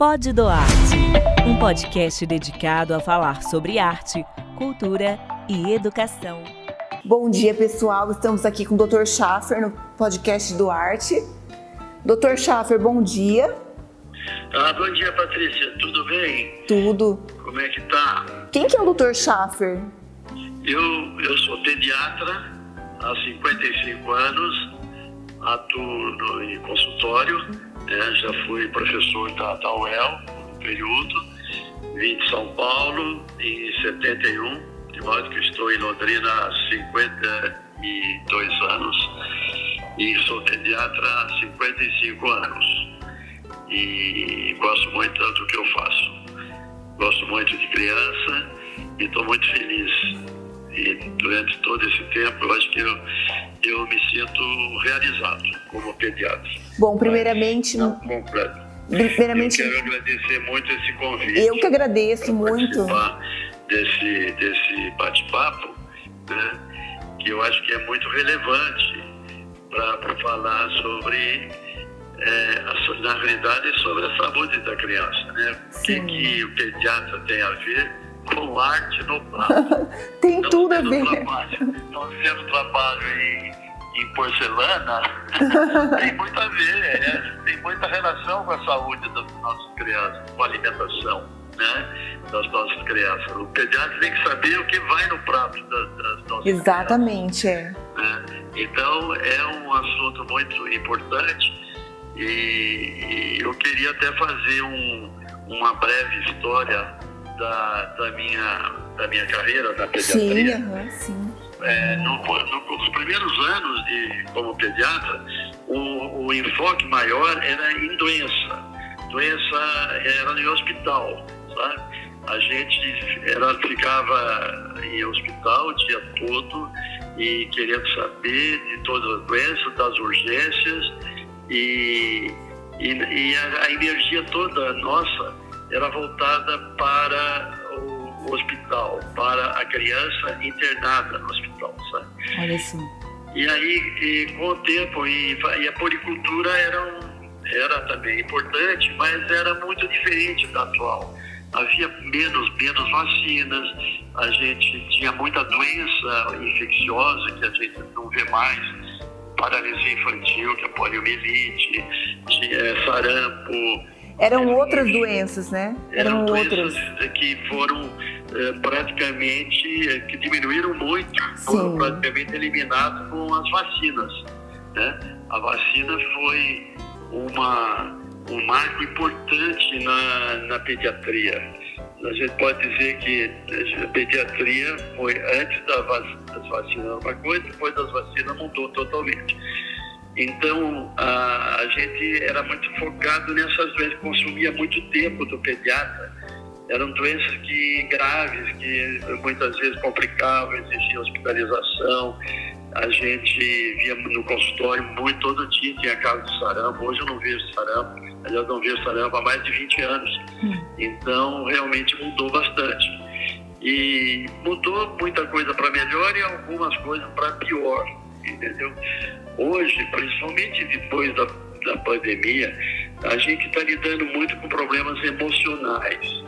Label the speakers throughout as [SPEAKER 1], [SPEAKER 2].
[SPEAKER 1] Pod do Arte, um podcast dedicado a falar sobre arte, cultura e educação.
[SPEAKER 2] Bom dia, pessoal. Estamos aqui com o Dr. Schaffer no podcast do Arte. Dr. Schaffer, bom dia.
[SPEAKER 3] Bom dia, Patrícia. Tudo bem?
[SPEAKER 2] Tudo.
[SPEAKER 3] Como é que tá?
[SPEAKER 2] Quem que é o Dr. Schaffer?
[SPEAKER 3] Eu sou pediatra há 55 anos, atuo em consultório, já fui professor da UEL no período, vim de São Paulo em 71, de modo que estou em Londrina há 52 anos e sou pediatra há 55 anos e gosto muito do que eu faço. Gosto muito de criança e estou muito feliz. E durante todo esse tempo, eu acho que eu me sinto realizado como pediatra.
[SPEAKER 2] Bom, primeiramente...
[SPEAKER 3] Eu quero agradecer muito esse convite.
[SPEAKER 2] Eu que agradeço muito.
[SPEAKER 3] Desse bate-papo, né, que eu acho que é muito relevante para falar sobre, na realidade, sobre a saúde da criança. Né? O que o pediatra tem a ver com arte no prato.
[SPEAKER 2] Tem tudo a ver.
[SPEAKER 3] Não sendo trabalho em porcelana, tem muito a ver, tem muita relação com a saúde das nossas crianças, com a alimentação, né, das nossas crianças. O pediatra tem que saber o que vai no prato das nossas
[SPEAKER 2] Exatamente,
[SPEAKER 3] crianças. Né? Então, é um assunto muito importante e eu queria até fazer uma breve história da minha carreira na pediatria.
[SPEAKER 2] Sim.
[SPEAKER 3] Nos primeiros anos como pediatra, o enfoque maior era em doença. Doença era em hospital, sabe? A gente ficava em hospital o dia todo e querendo saber de todas as doenças, das urgências e a energia toda nossa era voltada para o hospital, para a criança internada no hospital, sabe?
[SPEAKER 2] Olha assim.
[SPEAKER 3] E aí, com o tempo, e a policultura era também importante, mas era muito diferente da atual. Havia menos vacinas, a gente tinha muita doença infecciosa que a gente não vê mais, paralisia infantil, que é poliomielite, sarampo.
[SPEAKER 2] Eram outras doenças, né?
[SPEAKER 3] Eram doenças que foram praticamente, que diminuíram muito, foram praticamente eliminadas com as vacinas, né? A vacina foi um marco importante na pediatria. A gente pode dizer que a pediatria foi antes das vacinas uma coisa, depois das vacinas mudou totalmente. Então, a gente era muito focado nessas doenças, consumia muito tempo do pediatra. Eram doenças graves, que muitas vezes complicavam, exigiam hospitalização. A gente via no consultório todo dia, tinha caso de sarampo. Hoje eu não vejo sarampo, aliás, não vejo sarampo há mais de 20 anos. Então, realmente mudou bastante. E mudou muita coisa para melhor e algumas coisas para pior, entendeu? Hoje, principalmente depois da pandemia, a gente está lidando muito com problemas emocionais,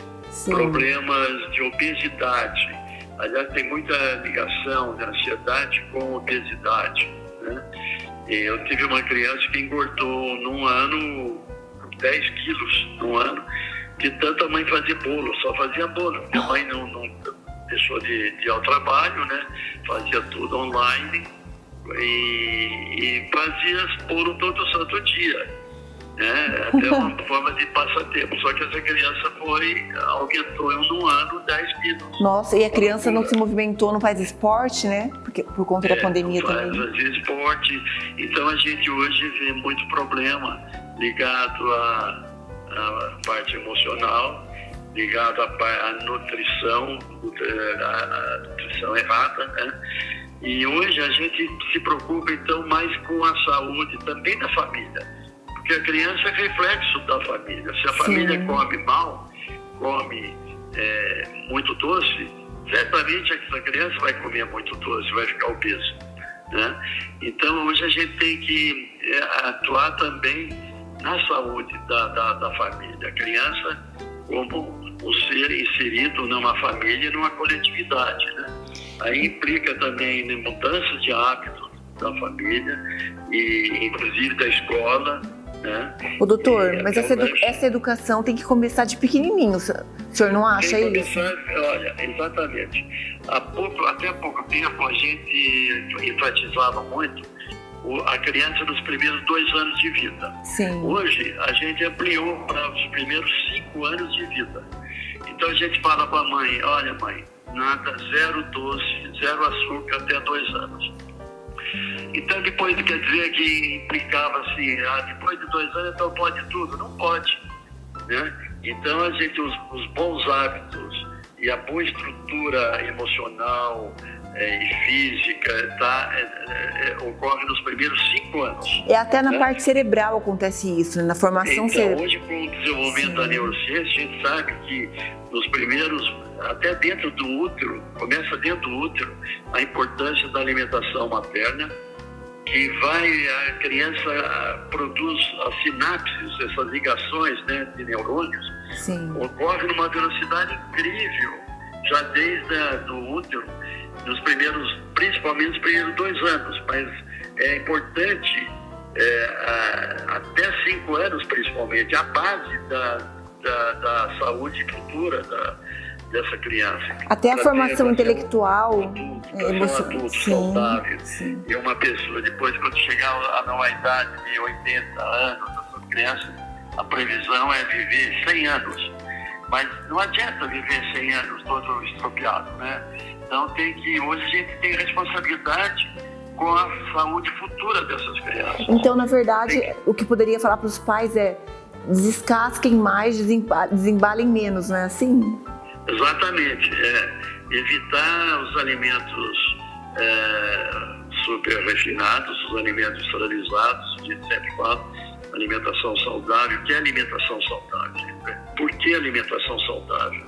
[SPEAKER 3] problemas de obesidade. Aliás, tem muita ligação de ansiedade com obesidade, né? Eu tive uma criança que engordou num ano 10 quilos num ano, de tanta mãe fazer bolo, só fazia bolo. Minha mãe não deixou de ir ao trabalho, né? Fazia tudo online. E fazia bolo todo santo dia, né? Até uma forma de passatempo. Só que essa criança aumentou num ano 10 quilos.
[SPEAKER 2] Nossa, e a criança não se movimentou, não faz esporte, né? Por conta da pandemia também.
[SPEAKER 3] Não faz esporte. Então a gente hoje vê muito problema ligado à parte emocional, ligado à nutrição, a nutrição errada, né? E hoje a gente se preocupa então mais com a saúde também da família, porque a criança é reflexo da família. Se a família come mal, come muito doce, certamente essa criança vai comer muito doce, vai ficar obesa, né? Então hoje a gente tem que atuar também na saúde da família. A criança como o ser inserido numa família e numa coletividade, né? Aí implica também em mudanças de hábitos da família e inclusive da escola, né?
[SPEAKER 2] Ô, doutor, mas essa educação tem que começar de pequenininho, o senhor não acha isso?
[SPEAKER 3] Olha, exatamente. Até há pouco tempo a gente enfatizava muito a criança nos primeiros 2 anos de vida.
[SPEAKER 2] Sim.
[SPEAKER 3] Hoje a gente ampliou para os primeiros 5 anos de vida. Então a gente fala para a mãe, olha mãe, nada, 0 doce, 0 açúcar até 2 anos. Então depois quer dizer que implicava assim, depois de 2 anos então pode tudo. Não pode, né? Então a gente, os bons hábitos e a boa estrutura emocional e física ocorre nos primeiros 5 anos.
[SPEAKER 2] Até na parte cerebral acontece isso, né? Na formação cerebral.
[SPEAKER 3] Hoje, com o desenvolvimento da neurociência, a gente sabe que nos primeiros, até dentro do útero, começa dentro do útero, a importância da alimentação materna, que a criança produz as sinapses, essas ligações, né, de neurônios.
[SPEAKER 2] Sim.
[SPEAKER 3] Ocorre numa velocidade incrível, já desde o útero, principalmente nos primeiros 2 anos, mas é importante até 5 anos, principalmente, a base da saúde futura dessa criança.
[SPEAKER 2] Até a formação intelectual,
[SPEAKER 3] adulto saudável. Sim. E uma pessoa, depois, quando chegar a numa idade de 80 anos, essa criança, a previsão é viver 100 anos. Mas não adianta viver 100 anos todo estropiado, né? Então hoje a gente tem responsabilidade com a saúde futura dessas crianças.
[SPEAKER 2] Então, na verdade, o que poderia falar para os pais é descasquem mais, desembalem menos, não é assim?
[SPEAKER 3] Exatamente. Evitar os alimentos super refinados, os alimentos industrializados, a gente sempre fala, alimentação saudável. O que é alimentação saudável? Por que alimentação saudável?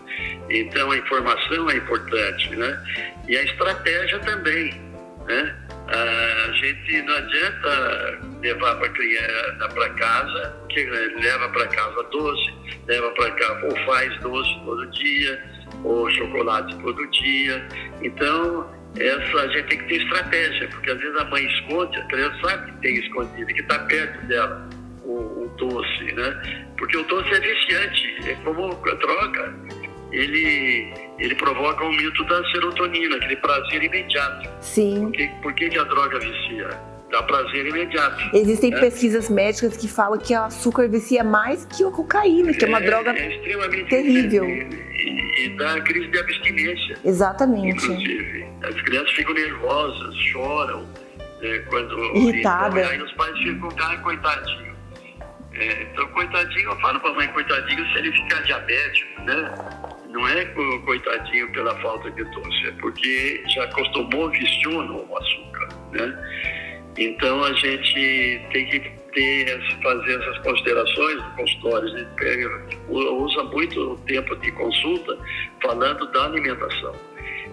[SPEAKER 3] Então, a informação é importante, né? E a estratégia também, né? A gente não adianta levar para casa, porque leva para casa doce, leva para casa ou faz doce todo dia, ou chocolate todo dia. Então, a gente tem que ter estratégia, porque às vezes a mãe esconde, a criança sabe que tem escondido, que está perto dela o doce, né? Porque o doce é viciante, é como a droga. Ele provoca aumento da serotonina, aquele prazer imediato.
[SPEAKER 2] Sim.
[SPEAKER 3] Por que a droga vicia? Dá prazer imediato.
[SPEAKER 2] Existem pesquisas médicas que falam que o açúcar vicia mais que a cocaína, que é uma droga extremamente terrível.
[SPEAKER 3] E dá crise de abstinência.
[SPEAKER 2] Exatamente.
[SPEAKER 3] Inclusive, as crianças ficam nervosas, choram, quando
[SPEAKER 2] irritadas.
[SPEAKER 3] Aí os pais ficam, coitadinho. Então, coitadinho, eu falo pra mãe, coitadinho se ele ficar diabético, né? Não é coitadinho pela falta de doce, é porque já acostumou, viciou no açúcar, né? Então, a gente tem que fazer essas considerações no consultório. A gente usa muito o tempo de consulta falando da alimentação.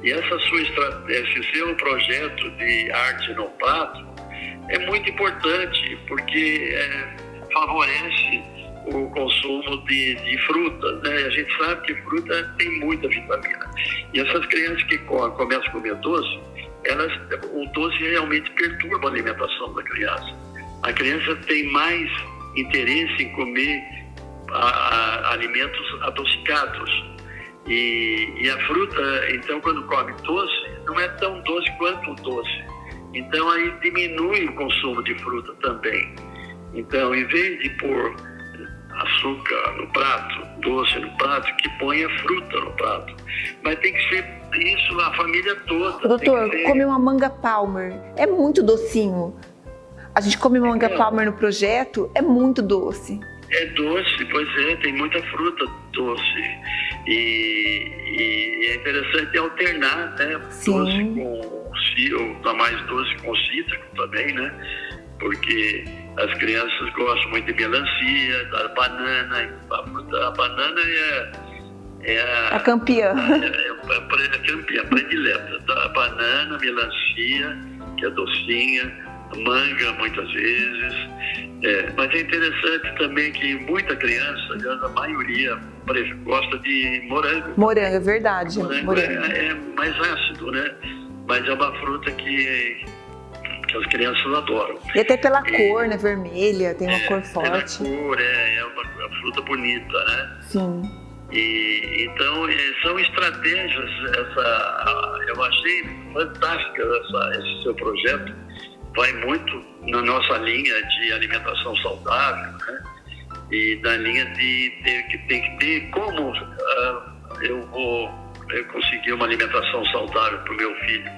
[SPEAKER 3] E essa sua estratégia, esse seu projeto de arte no prato é muito importante, porque favorece o consumo de frutas, né? A gente sabe que fruta tem muita vitamina. E essas crianças que começam a comer doce, o doce realmente perturba a alimentação da criança. A criança tem mais interesse em comer alimentos adocicados. E a fruta, então, quando come doce, não é tão doce quanto o doce. Então, aí diminui o consumo de fruta também. Então, em vez de pôr açúcar no prato, doce no prato, que ponha fruta no prato. Mas tem que ser isso a família toda.
[SPEAKER 2] Doutor, comer uma manga palmer é muito docinho. A gente come manga palmer no projeto, é muito doce. É
[SPEAKER 3] doce, pois é, tem muita fruta doce. E é interessante alternar, né?
[SPEAKER 2] Sim.
[SPEAKER 3] Doce ou mais doce com cítrico também, né? Porque as crianças gostam muito de melancia, da banana. A banana é
[SPEAKER 2] a campeã.
[SPEAKER 3] É a campeã, predileta. A banana, melancia, que é docinha, manga muitas vezes. Mas é interessante também que muita criança, aliás, a maioria gosta de morango.
[SPEAKER 2] Morango, é verdade.
[SPEAKER 3] Morango é mais ácido, né? Mas é uma fruta que as crianças adoram.
[SPEAKER 2] E até pela cor, né? Vermelha, tem uma cor forte.
[SPEAKER 3] Pela cor, é uma fruta bonita, né?
[SPEAKER 2] Sim.
[SPEAKER 3] Então, são estratégias, eu achei fantástica esse seu projeto, vai muito na nossa linha de alimentação saudável, né? E na linha de tem que ter como eu conseguir uma alimentação saudável para o meu filho,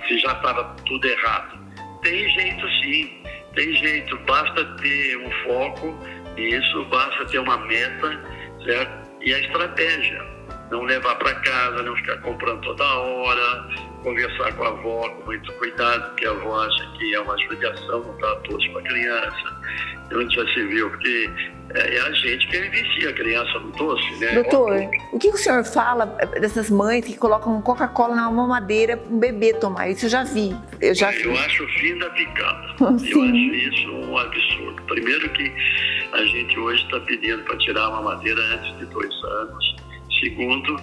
[SPEAKER 3] se já estava tudo errado. Tem jeito sim, tem jeito, basta ter um foco nisso, basta ter uma meta, certo? E a estratégia, não levar para casa, não ficar comprando toda hora, conversar com a avó com muito cuidado, porque a avó acha que é uma judiação, não está doce para a criança. Onde já se viu, porque é a gente que vicia a criança no doce, né?
[SPEAKER 2] Doutor, o que o senhor fala dessas mães que colocam Coca-Cola na mamadeira para um bebê tomar? Isso eu já vi. Eu
[SPEAKER 3] acho o fim da picada. Eu acho isso um absurdo. Primeiro que a gente hoje está pedindo para tirar a mamadeira antes de 2 anos. Segundo,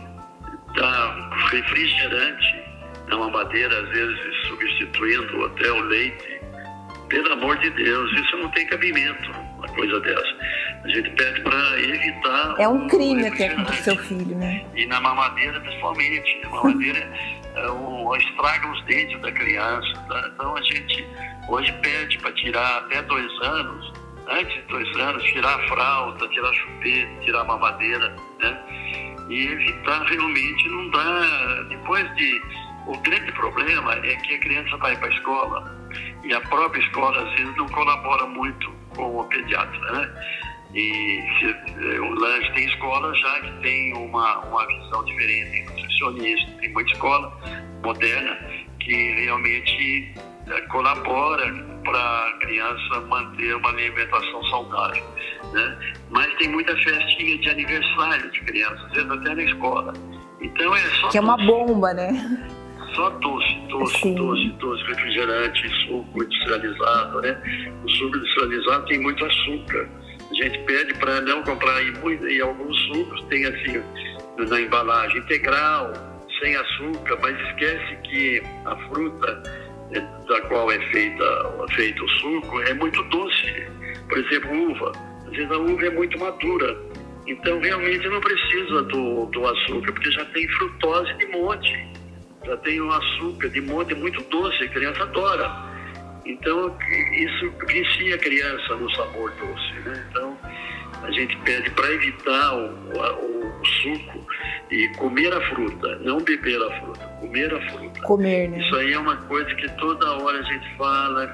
[SPEAKER 3] dá refrigerante na mamadeira, às vezes substituindo até o leite. Pelo amor de Deus, isso não tem cabimento, uma coisa dessa. A gente pede para evitar...
[SPEAKER 2] É um crime até com o seu filho, né?
[SPEAKER 3] E na mamadeira, principalmente. A mamadeira estraga os dentes da criança. Tá? Então a gente hoje pede para tirar até 2 anos, antes de 2 anos, tirar a fralda, tirar chupeta, tirar a mamadeira, né? E evitar realmente, não dá... O grande problema é que a criança vai para a escola e a própria escola, às vezes, não colabora muito com o pediatra, né? E o lanche tem escola já que tem uma visão diferente, tem nutricionista, tem muita escola moderna que realmente colabora para a criança manter uma alimentação saudável, né? Mas tem muita festinha de aniversário de criança, às vezes até na escola. Então é só...
[SPEAKER 2] Que é uma bomba, né?
[SPEAKER 3] Só doce, refrigerante, suco industrializado, né? O suco industrializado tem muito açúcar. A gente pede para não comprar, e alguns sucos tem assim, na embalagem integral, sem açúcar, mas esquece que a fruta da qual é feito o suco é muito doce. Por exemplo, uva. Às vezes a uva é muito madura. Então, realmente, não precisa do açúcar, porque já tem frutose de monte. Já tem um açúcar de monte muito doce, a criança adora. Então, isso vicia a criança no sabor doce, né? Então, a gente pede para evitar o suco e comer a fruta, não beber a fruta, comer a fruta.
[SPEAKER 2] Comer, né?
[SPEAKER 3] Isso aí é uma coisa que toda hora a gente fala,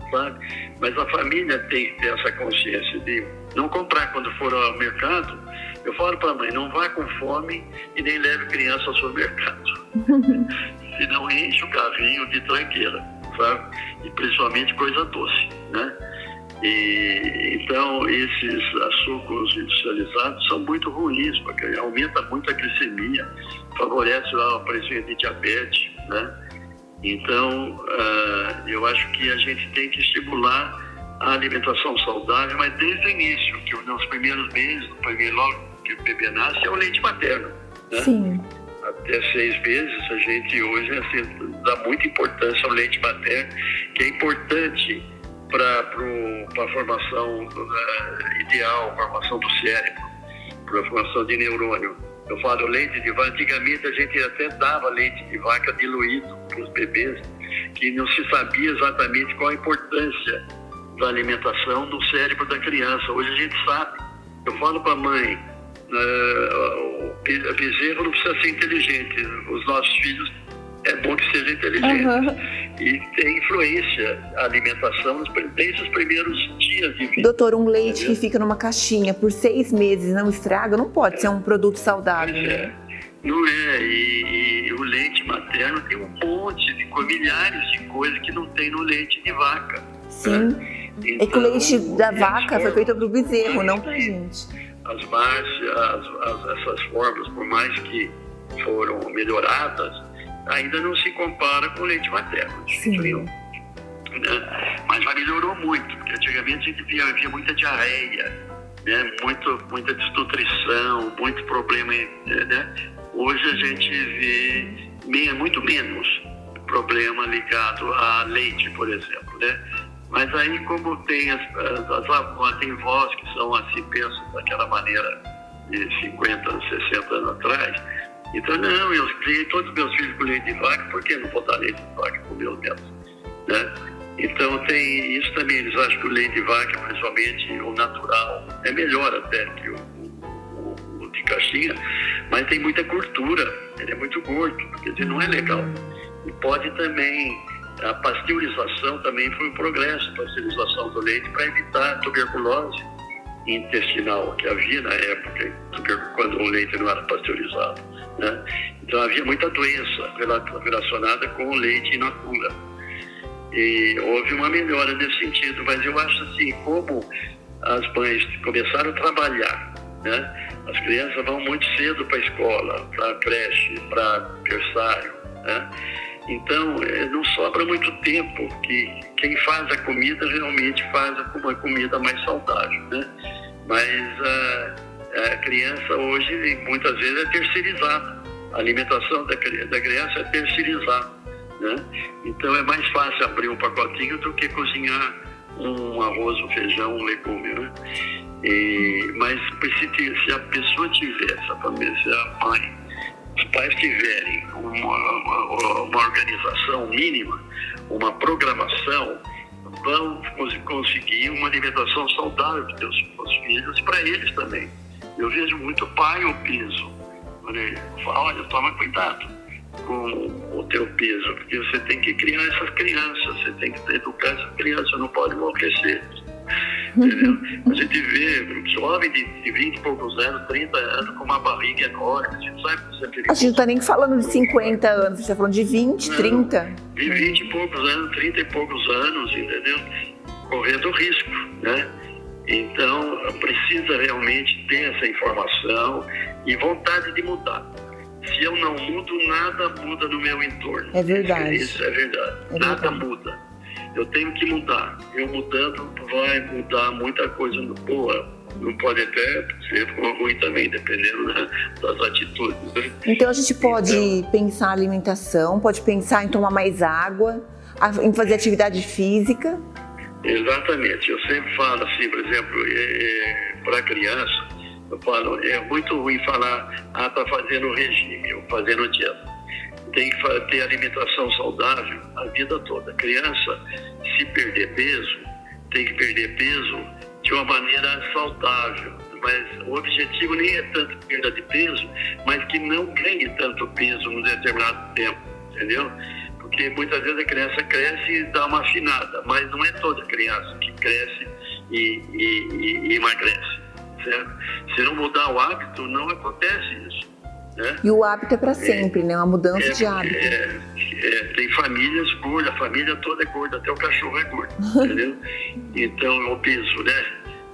[SPEAKER 3] sabe? Mas a família tem que ter essa consciência de não comprar quando for ao mercado. Eu falo para a mãe, não vá com fome e nem leve criança ao supermercado. Senão enche o carrinho de tranqueira, sabe? E principalmente coisa doce, né? Então, esses açúcares industrializados são muito ruins, porque aumenta muito a glicemia, favorece o aparecimento de diabetes, né? Então, eu acho que a gente tem que estimular a alimentação saudável, mas desde o início, que nos primeiros meses, logo que o bebê nasce, é o leite materno, né?
[SPEAKER 2] Sim.
[SPEAKER 3] Até 6 meses, a gente hoje dá muita importância ao leite materno, que é importante para a formação ideal, formação do cérebro, para a formação de neurônio. Eu falo leite de vaca, antigamente a gente até dava leite de vaca diluído para os bebês, que não se sabia exatamente qual a importância da alimentação no cérebro da criança. Hoje a gente sabe. Eu falo para a mãe, o bezerro não precisa ser inteligente, os nossos filhos é bom que seja inteligente. E tem influência a alimentação desde os primeiros dias de vida.
[SPEAKER 2] Doutor, um leite que fica numa caixinha por 6 meses e não estraga, não pode ser um produto saudável, né?
[SPEAKER 3] Não é, e o leite materno tem um monte de milhares de coisas que não tem no leite de vaca.
[SPEAKER 2] Sim, né? Então, é que o leite da vaca foi feito para o bezerro, não para a gente.
[SPEAKER 3] Essas formas, por mais que foram melhoradas, ainda não se compara com o leite materno.
[SPEAKER 2] Sim.
[SPEAKER 3] né? Mas já melhorou muito, porque antigamente a gente via muita diarreia, né? Muita desnutrição, muito problema, né? Hoje a gente vê muito menos problema ligado a leite, por exemplo, né? Mas aí, como tem as avós, tem vós que são assim, pensam daquela maneira de 50, 60 anos atrás, então não, eu criei todos os meus filhos com leite de vaca, por que não vou dar leite de vaca com meus netos, né? Então tem isso também, eles acham que o leite de vaca, principalmente o natural, é melhor até que o de caixinha, mas tem muita gordura, ele é muito gordo, quer dizer, não é legal. E pode também, a pasteurização também foi um progresso, a pasteurização do leite para evitar a tuberculose intestinal que havia na época, quando o leite não era pasteurizado, né? Então havia muita doença relacionada com o leite in natura. E houve uma melhora nesse sentido, mas eu acho assim, como as mães começaram a trabalhar, né? As crianças vão muito cedo para a escola, para a creche, para berçário, né? Então não sobra muito tempo, que quem faz a comida realmente faz uma comida mais saudável, né? Mas a criança hoje muitas vezes é terceirizada, a alimentação da criança é terceirizada, né? Então é mais fácil abrir um pacotinho do que cozinhar um arroz, um feijão, um legume, né? Mas se a pessoa tiver, se a mãe, os pais tiverem uma organização mínima, uma programação, vão conseguir uma alimentação saudável para os filhos e para eles também. Eu vejo muito pai obeso. Olha, toma cuidado com o teu peso, porque você tem que criar essas crianças, você tem que educar essas crianças, não pode enlouquecer. Entendeu? A gente vê jovem de 20 e poucos anos, 30 anos, com uma barriga enorme, a gente sabe que isso é perigoso.
[SPEAKER 2] A gente não está nem falando de 50 anos, a gente está falando de 20, não, 30.
[SPEAKER 3] De 20 e poucos anos, 30 e poucos anos, entendeu? Correndo risco, né? Então, precisa realmente ter essa informação e vontade de mudar. Se eu não mudo, nada muda no meu entorno.
[SPEAKER 2] É verdade.
[SPEAKER 3] Isso é verdade. Nada muda. Eu tenho que mudar. Eu mudando, vai mudar muita coisa boa. Não pode até ser ruim também, dependendo, né, das atitudes. Né?
[SPEAKER 2] Então a gente pode pensar em alimentação, pode pensar em tomar mais água, em fazer atividade física.
[SPEAKER 3] Exatamente. Eu sempre falo assim, por exemplo, para a criança, eu falo, é muito ruim falar, está fazendo regime ou fazendo dieta. Tem que ter alimentação saudável a vida toda. A criança, se perder peso, tem que perder peso de uma maneira saudável. Mas o objetivo nem é tanto perda de peso, mas que não ganhe tanto peso num determinado tempo, entendeu? Porque muitas vezes a criança cresce e dá uma afinada, mas não é toda criança que cresce e emagrece, certo? Se não mudar o hábito, não acontece isso. Né?
[SPEAKER 2] E o hábito é para sempre, né? Uma mudança de hábito.
[SPEAKER 3] Tem famílias gordas, a família toda é gorda, até o cachorro é gordo, entendeu? Então, o peso, né?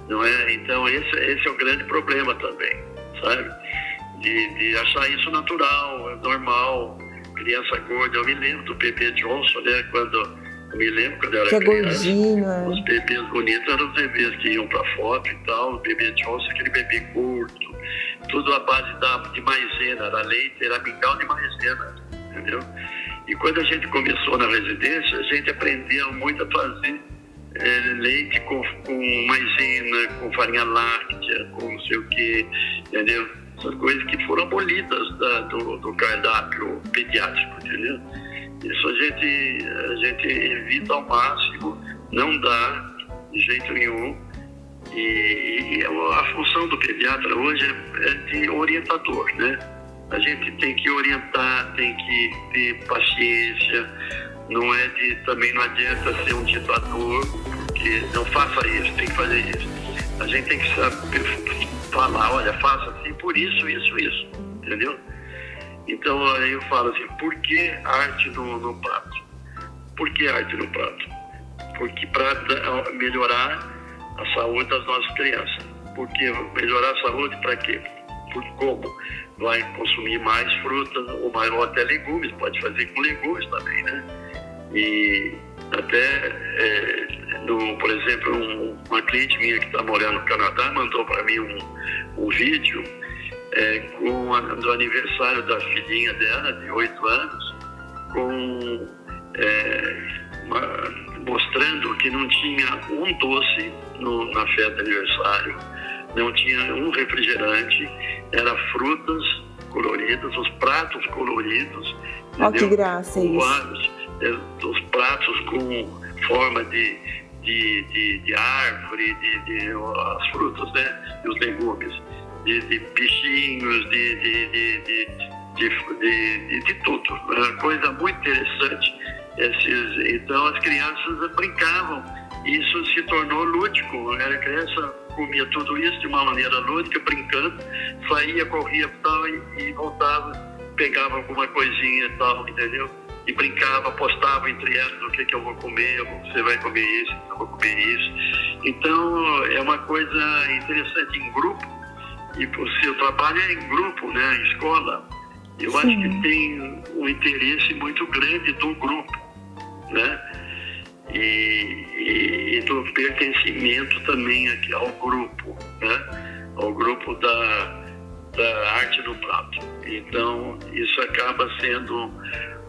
[SPEAKER 3] Não é? Então, esse é o grande problema também, sabe? De achar isso natural, normal, criança gorda. Eu me lembro do bebê Johnson, né? Eu me lembro quando eu era criança,
[SPEAKER 2] gordinho,
[SPEAKER 3] os bebês bonitos eram os bebês que iam pra foto e tal, o bebê Johnson, aquele bebê gordo, tudo à base de maisena, era leite, era mingau de maisena, entendeu? E quando a gente começou na residência, a gente aprendeu muito a fazer leite com maisena, com farinha láctea, com não sei o que, entendeu? Essas coisas que foram abolidas do cardápio pediátrico, entendeu? Isso a gente evita ao máximo, não dá de jeito nenhum. E a função do pediatra hoje é de orientador, né? A gente tem que orientar, tem que ter paciência, também não adianta ser um ditador, que não faça isso, tem que fazer isso. A gente tem que saber falar, olha, faça assim por isso, entendeu? Então eu falo assim, por que arte no prato? Por que arte no prato? Porque para melhorar a saúde das nossas crianças. Porque melhorar a saúde para quê? Por como? Vai consumir mais frutas ou até legumes, pode fazer com legumes também, né? E Até, por exemplo, uma cliente minha que está morando no Canadá mandou para mim um vídeo do aniversário da filhinha dela, de 8 anos, mostrando que não tinha um doce na festa de aniversário, não tinha um refrigerante, era frutas coloridas, os pratos coloridos.
[SPEAKER 2] Olha que graça isso.
[SPEAKER 3] Os pratos com forma de árvore, as frutas, né? E os legumes, de bichinhos, de tudo. É uma coisa muito interessante. Então as crianças brincavam, isso se tornou lúdico. A criança comia tudo isso de uma maneira lúdica, brincando, saía, corria tal, e voltava, pegava alguma coisinha e tal, entendeu? E brincava, apostava entre elas o que eu vou comer, você vai comer isso, eu vou comer isso. Então é uma coisa interessante em grupo, e o seu trabalho é em grupo, né, em escola. Eu acho que tem um interesse muito grande do grupo, né? E do pertencimento também aqui ao grupo, né? Ao grupo da arte no prato. Então isso acaba sendo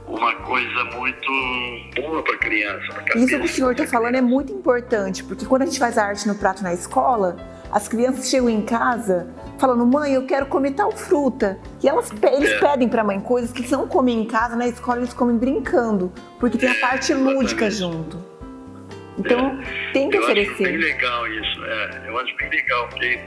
[SPEAKER 3] uma coisa muito boa para a criança.
[SPEAKER 2] Isso que o senhor está falando é muito importante, porque quando a gente faz a arte no prato na escola, as crianças chegam em casa falando: mãe, eu quero comer tal fruta. E eles pedem para a mãe coisas que eles não comem em casa, na escola eles comem brincando, porque tem a parte lúdica junto. Então tem que oferecer.
[SPEAKER 3] Eu acho bem legal isso, eu acho bem legal, porque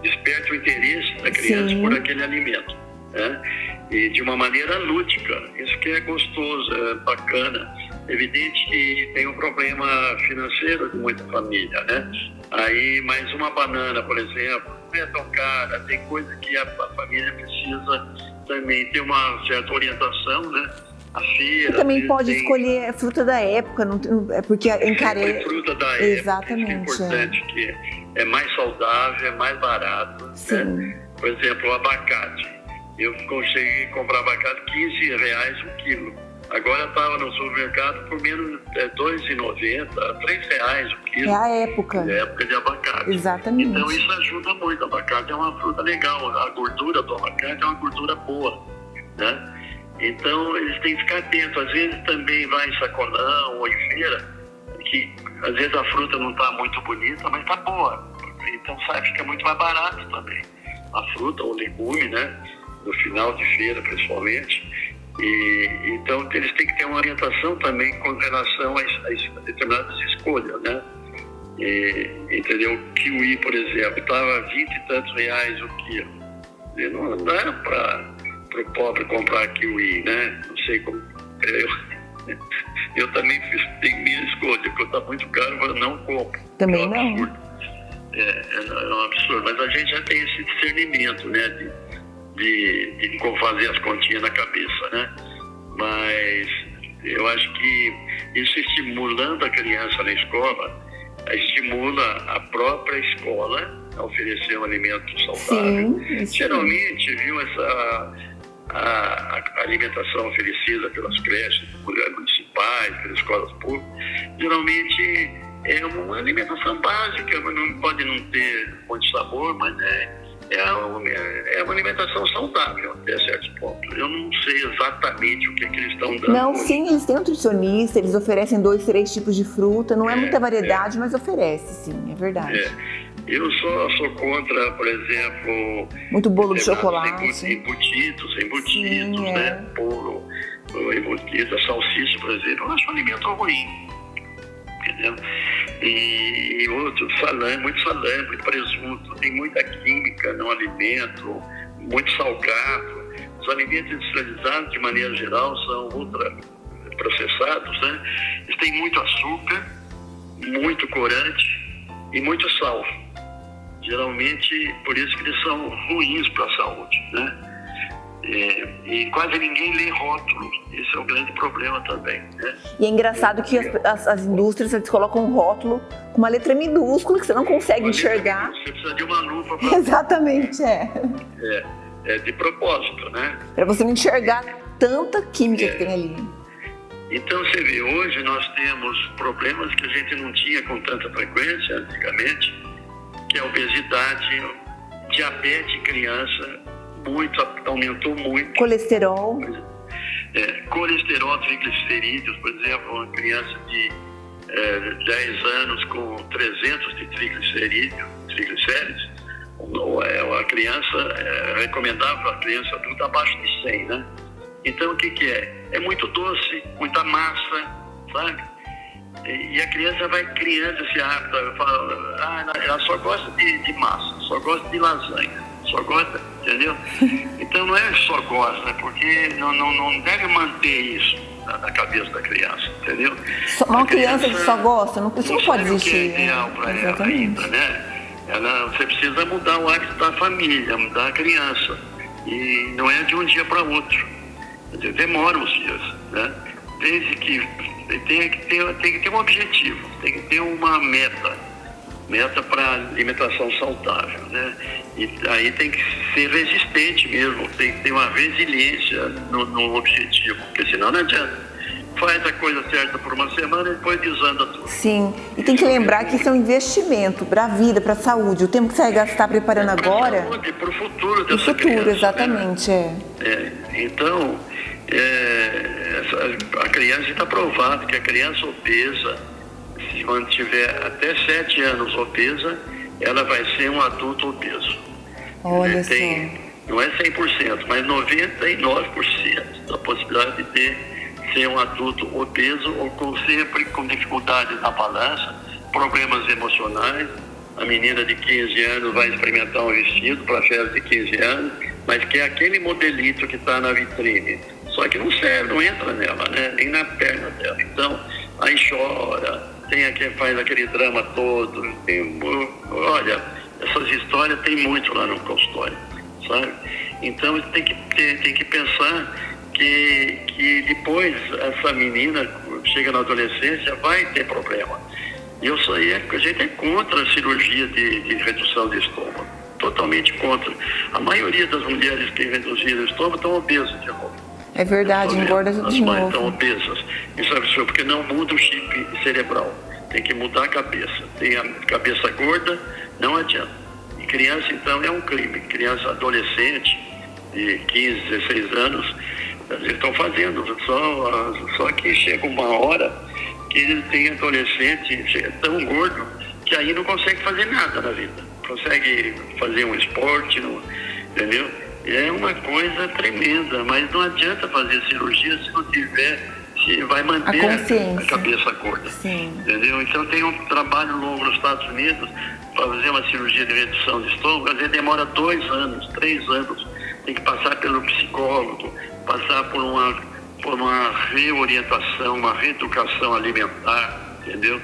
[SPEAKER 3] desperta o interesse da criança por aquele alimento, né? E de uma maneira lúdica, isso que é gostoso, é bacana. Evidente que tem um problema financeiro de muita família, né? Aí, mais uma banana, por exemplo, não é tão cara, tem coisa que a família precisa também ter uma certa orientação, né? A feira.
[SPEAKER 2] Você também pode escolher a fruta da época, não, porque encarece.
[SPEAKER 3] Fruta da época. Exatamente. É importante, que é mais saudável, é mais barato.
[SPEAKER 2] Sim.
[SPEAKER 3] Né? Por exemplo, o abacate. Eu consegui comprar abacate R$15 o quilo. Agora estava no supermercado por menos R$2,90, R$3 o quilo.
[SPEAKER 2] É a época.
[SPEAKER 3] É a época de abacate.
[SPEAKER 2] Exatamente.
[SPEAKER 3] Então isso ajuda muito. O abacate é uma fruta legal. A gordura do abacate é uma gordura boa, né? Então eles têm que ficar atentos. Às vezes também vai em sacolão ou em feira, que às vezes a fruta não está muito bonita, mas está boa. Então fica muito mais barato também. A fruta ou o legume, né? No final de feira, principalmente. Então, eles têm que ter uma orientação também com relação a determinadas escolhas, né? Entendeu? O kiwi, por exemplo, estava R$20 e tantos o quilo. E não dá para o pobre comprar kiwi, né? Não sei como. Eu também tenho minha escolha, porque está muito caro, eu não compro.
[SPEAKER 2] Também
[SPEAKER 3] é um
[SPEAKER 2] não.
[SPEAKER 3] absurdo. É um absurdo. Mas a gente já tem esse discernimento, né? De fazer as continhas na cabeça, né? Mas eu acho que isso, estimulando a criança na escola, estimula a própria escola a oferecer um alimento saudável.
[SPEAKER 2] Sim,
[SPEAKER 3] geralmente, viu, a alimentação oferecida pelas creches municipais, pelas escolas públicas, geralmente é uma alimentação básica, não pode não ter muito sabor, mas é uma alimentação saudável até certo ponto. Eu não sei exatamente o que eles estão dando.
[SPEAKER 2] Não, sim, eles têm nutricionista, eles oferecem 2, 3 tipos de fruta, não é muita variedade, mas oferece, sim, é verdade.
[SPEAKER 3] Eu sou contra, por exemplo...
[SPEAKER 2] Muito bolo de chocolate.
[SPEAKER 3] Embutidos,
[SPEAKER 2] sim,
[SPEAKER 3] né? Bolo, embutido, salsicha, por exemplo, eu acho um alimento ruim. Entendeu? E outro, muito salame, muito presunto, tem muita química no alimento, muito salgado. Os alimentos industrializados, de maneira geral, são ultraprocessados, né? Eles têm muito açúcar, muito corante e muito sal. Geralmente, por isso que eles são ruins para a saúde, né? E quase ninguém lê rótulo. Esse é o grande problema também, né?
[SPEAKER 2] E é engraçado que as indústrias, eles colocam um rótulo com uma letra minúscula que você não consegue enxergar.
[SPEAKER 3] Você precisa de uma lupa para...
[SPEAKER 2] Exatamente,
[SPEAKER 3] É de propósito, né?
[SPEAKER 2] Para você não enxergar tanta química que tem ali.
[SPEAKER 3] Então você vê, hoje nós temos problemas que a gente não tinha com tanta frequência antigamente, que é a obesidade, diabetes em criança, aumentou muito.
[SPEAKER 2] Colesterol.
[SPEAKER 3] Colesterol, triglicerídeos, por exemplo, uma criança de 10 anos com 300 de triglicéridos, a criança, é recomendável a criança adulta abaixo de 100, né? Então o que é? É muito doce, muita massa, sabe? E a criança vai criando esse hábito, ela só gosta de massa, só gosta de lasanha, só gosta, entendeu? Então não é só gosta, porque não deve manter isso na cabeça da criança, entendeu?
[SPEAKER 2] Uma criança que só gosta, isso não pode existir.
[SPEAKER 3] O que é ideal para ela ainda, né? Você precisa mudar o hábito da família, mudar a criança. E não é de um dia para outro. Demora uns dias, né? Desde que tem que ter um objetivo, tem que ter uma meta para alimentação saudável, né? E aí tem que ser resistente mesmo, tem que ter uma resiliência no objetivo, porque senão não adianta. Faz a coisa certa por uma semana e depois desanda tudo.
[SPEAKER 2] Sim, e tem que lembrar que isso é um investimento para a vida, para a saúde. O tempo que você vai gastar preparando agora...
[SPEAKER 3] Para o futuro dessa criança.
[SPEAKER 2] Para o futuro, exatamente,
[SPEAKER 3] Então, a criança está provado que a criança obesa, se mantiver até 7 anos obesa, ela vai ser um adulto obeso.
[SPEAKER 2] Olha só.
[SPEAKER 3] Não é 100%, mas 99% da possibilidade de ser um adulto obeso ou sempre com dificuldades na balança, problemas emocionais. A menina de 15 anos vai experimentar um vestido para a festa de 15 anos, mas que é aquele modelito que está na vitrine. Só que não serve, não entra nela, né? Nem na perna dela. Então, aí chora, faz aquele drama todo. Olha, essas histórias tem muito lá no consultório, sabe? Então, tem que pensar que depois essa menina chega na adolescência, vai ter problema. A gente é contra a cirurgia de redução de estômago, totalmente contra. A maioria das mulheres que reduziram o estômago estão obesas de novo.
[SPEAKER 2] É verdade, engorda de novo.
[SPEAKER 3] As mães estão obesas. Isso é absurdo, porque não muda o chip cerebral. Tem que mudar a cabeça. Tem a cabeça gorda, não adianta. E criança, então, é um crime. Criança adolescente, de 15, 16 anos, eles estão fazendo, só que chega uma hora que eles têm adolescente tão gordo que aí não consegue fazer nada na vida. Consegue fazer um esporte, entendeu? É uma coisa tremenda, mas não adianta fazer cirurgia se vai manter a cabeça gorda.
[SPEAKER 2] Sim.
[SPEAKER 3] Entendeu? Então tem um trabalho longo nos Estados Unidos para fazer uma cirurgia de redução de estômago, às vezes demora 2 anos, 3 anos. Tem que passar pelo psicólogo, passar por uma reorientação, uma reeducação alimentar, entendeu?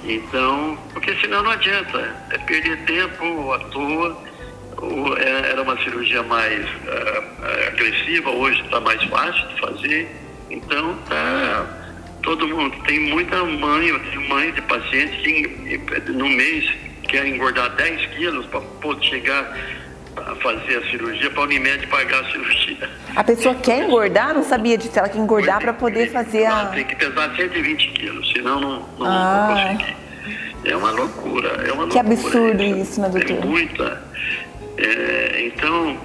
[SPEAKER 3] Então, porque senão não adianta, é perder tempo à toa. Era uma cirurgia mais agressiva, hoje está mais fácil de fazer. Então, todo mundo, tem muita mãe, eu tenho mãe de pacientes que no mês quer engordar 10 quilos para poder chegar a fazer a cirurgia, para a Unimed pagar a cirurgia.
[SPEAKER 2] A pessoa quer engordar? Não sabia disso, ela quer engordar para poder fazer
[SPEAKER 3] Tem que pesar 120 quilos, senão não conseguir. É uma loucura,
[SPEAKER 2] Que absurdo isso, né, doutor?
[SPEAKER 3] É muita... Então,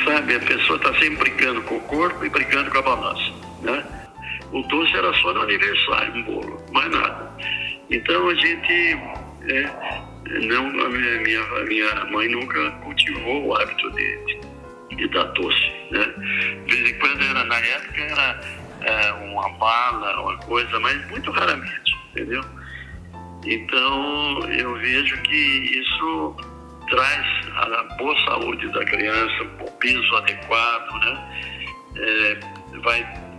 [SPEAKER 3] sabe, a pessoa está sempre brigando com o corpo e brigando com a balança, né? O doce era só no aniversário, um bolo, mais nada. Então a gente, a minha mãe nunca cultivou o hábito de dar doce, né? De vez em quando na época era uma bala, uma coisa, mas muito raramente, entendeu? Então eu vejo que isso traz a boa saúde da criança, o peso adequado, né?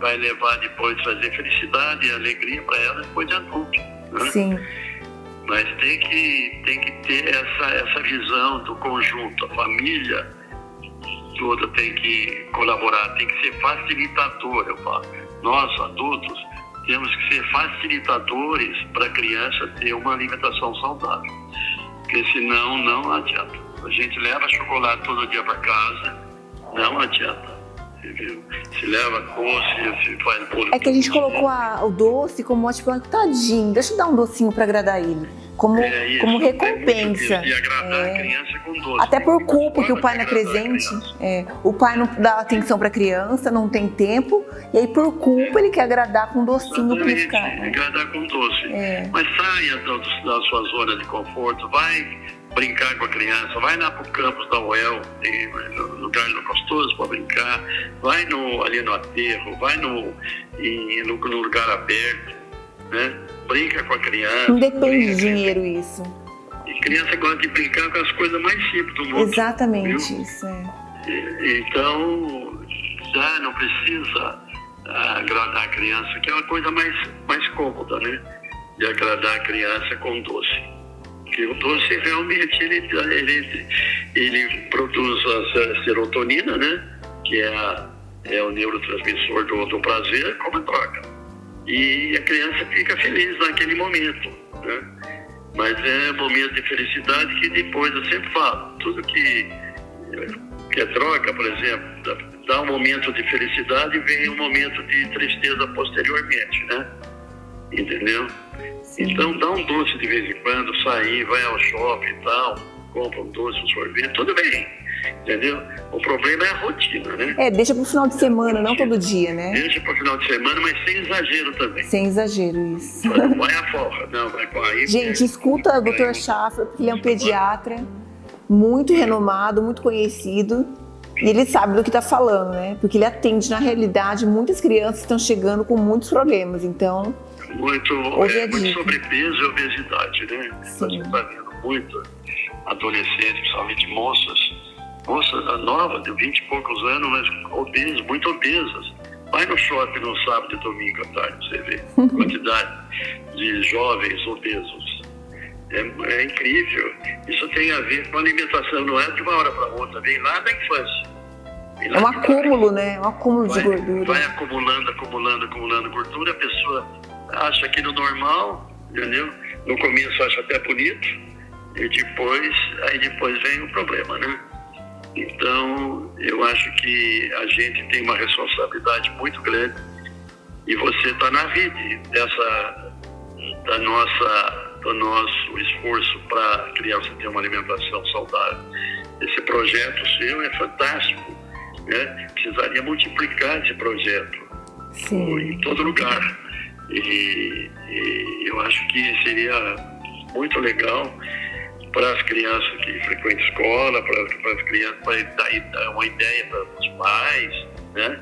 [SPEAKER 3] Vai levar depois, trazer felicidade e alegria para ela depois de adulto, né?
[SPEAKER 2] Sim.
[SPEAKER 3] Mas tem que ter essa visão do conjunto, a família toda tem que colaborar, tem que ser facilitador, eu falo. Nós, adultos, temos que ser facilitadores para a criança ter uma alimentação saudável. Porque senão não adianta. A gente leva chocolate todo dia para casa, não adianta. Viu? Se leva doce, se faz bolo.
[SPEAKER 2] É que a gente colocou o doce como tipo, tadinho, deixa eu dar um docinho para agradar ele. Como recompensa.
[SPEAKER 3] E agradar a criança com doce.
[SPEAKER 2] Até por culpa que o pai não é presente. O pai não dá atenção para a criança, não tem tempo, e aí por culpa ele quer agradar com docinho para ele ficar.
[SPEAKER 3] Agradar com doce. Mas saia da sua zona de conforto, vai brincar com a criança, vai lá pro campus da UEL, tem lugar gostoso para brincar, vai ali no aterro, vai no lugar aberto, né? Brinca com a criança.
[SPEAKER 2] Não depende de dinheiro isso.
[SPEAKER 3] E criança gosta de brincar com as coisas mais simples do mundo.
[SPEAKER 2] Exatamente,
[SPEAKER 3] viu?
[SPEAKER 2] Isso
[SPEAKER 3] Então, já não precisa agradar a criança, que é uma coisa mais cômoda, né? De agradar a criança com doce. Porque o doce realmente ele produz a serotonina, né? Que é o neurotransmissor do prazer, como droga. E a criança fica feliz naquele momento, né? Mas é um momento de felicidade que depois eu sempre falo, tudo que é droga, por exemplo, dá um momento de felicidade e vem um momento de tristeza posteriormente, né? Entendeu? Sim. Então dá um doce de vez em quando, sair, vai ao shopping e tal, compra um doce, um sorvete, tudo bem, entendeu? O problema é a rotina, né?
[SPEAKER 2] Deixa pro final de semana, não todo dia, né?
[SPEAKER 3] Deixa pro final de semana, mas sem exagero também.
[SPEAKER 2] Sem exagero, isso.
[SPEAKER 3] Não vai a forra, não, vai com a...
[SPEAKER 2] Gente, escuta o Dr. Schaffer, porque ele é um pediatra muito renomado, muito conhecido, e ele sabe do que está falando, né? Porque ele atende, na realidade, muitas crianças estão chegando com muitos problemas, então...
[SPEAKER 3] Muito sobrepeso e obesidade, né? Sim. Você está vendo muito adolescentes, principalmente moças novas, de 20 e poucos anos, mas obesas, muito obesas. Vai no shopping no sábado e domingo à tarde, você vê a quantidade de jovens obesos. É incrível. Isso tem a ver com a alimentação, não é de uma hora para outra, vem lá da infância.
[SPEAKER 2] É um acúmulo, né? Um acúmulo de gordura.
[SPEAKER 3] Vai acumulando gordura, a pessoa acha aquilo normal, entendeu? No começo acha até bonito, e depois vem o problema, né? Então, eu acho que a gente tem uma responsabilidade muito grande, e você está na rede do nosso esforço para a criança ter uma alimentação saudável. Esse projeto seu é fantástico, né? Precisaria multiplicar esse projeto. Sim. Em todo lugar. E eu acho que seria muito legal para as crianças que frequentam escola, para as crianças, para dar uma ideia para os pais, né?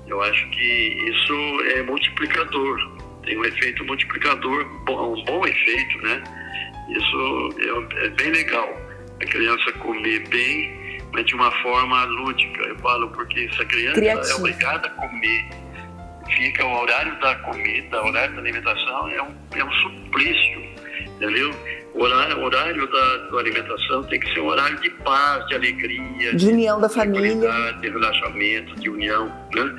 [SPEAKER 3] Eu acho que isso é multiplicador, tem um efeito multiplicador, um bom efeito, né? Isso é bem legal, a criança comer bem, mas de uma forma lúdica. Eu falo porque se a criança é obrigada a comer, fica o horário da comida, o horário da alimentação é um suplício, entendeu? O horário da alimentação tem que ser um horário de paz, de alegria,
[SPEAKER 2] de união da família,
[SPEAKER 3] de relaxamento, de união, né?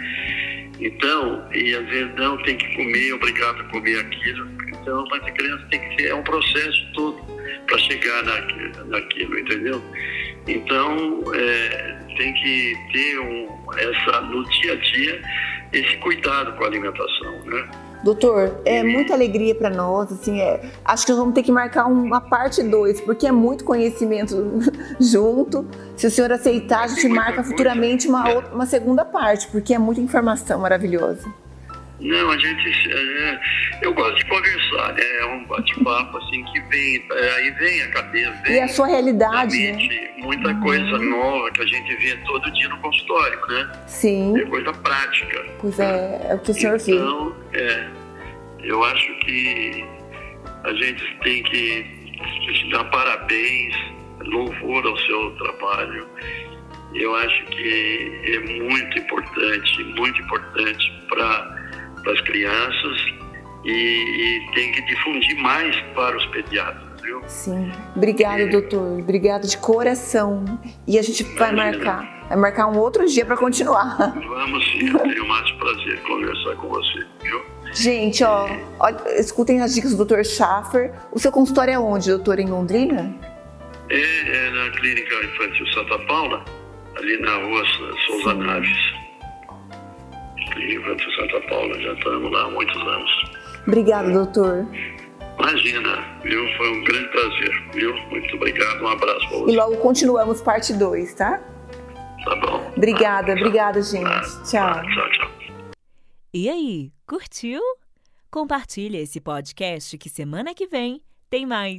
[SPEAKER 3] Então, e às vezes não tem que comer, obrigado a comer aquilo. Então, mas a criança tem que ser, é um processo todo para chegar naquilo, entendeu? Então, tem que ter no dia a dia esse cuidado com a alimentação, né?
[SPEAKER 2] Doutor, é muita alegria para nós, assim, acho que nós vamos ter que marcar uma parte 2, porque é muito conhecimento junto. Se o senhor aceitar, a gente marca futuramente uma segunda parte, porque é muita informação maravilhosa.
[SPEAKER 3] Não, eu gosto de conversar, né? É um bate-papo assim que aí vem a cabeça.
[SPEAKER 2] E a sua realidade,
[SPEAKER 3] mente, né? Muita coisa nova que a gente vê todo dia no consultório, né?
[SPEAKER 2] Sim.
[SPEAKER 3] É coisa prática.
[SPEAKER 2] Pois é o que o senhor vê.
[SPEAKER 3] Então, eu acho que a gente tem que dar parabéns, louvor ao seu trabalho. Eu acho que é muito importante para as crianças e tem que difundir mais para os pediatras, viu?
[SPEAKER 2] Sim. Obrigada, doutor. Obrigada de coração. E a gente vai marcar um outro dia para continuar.
[SPEAKER 3] Vamos sim, eu tenho mais prazer em conversar com você, viu?
[SPEAKER 2] Gente, escutem as dicas do Dr. Schaffer. O seu consultório é onde, doutor? Em Londrina?
[SPEAKER 3] É na Clínica Infantil Santa Paula, ali na rua Souza Naves. Cleveland, Santa Paula, já estamos lá há muitos anos.
[SPEAKER 2] Obrigada, doutor.
[SPEAKER 3] Imagina, viu? Foi um grande prazer, viu? Muito obrigado, um abraço para você.
[SPEAKER 2] E logo continuamos parte 2, tá?
[SPEAKER 3] Tá bom.
[SPEAKER 2] Obrigada, gente. Tchau.
[SPEAKER 3] Tchau.
[SPEAKER 1] E aí, curtiu? Compartilha esse podcast que semana que vem tem mais.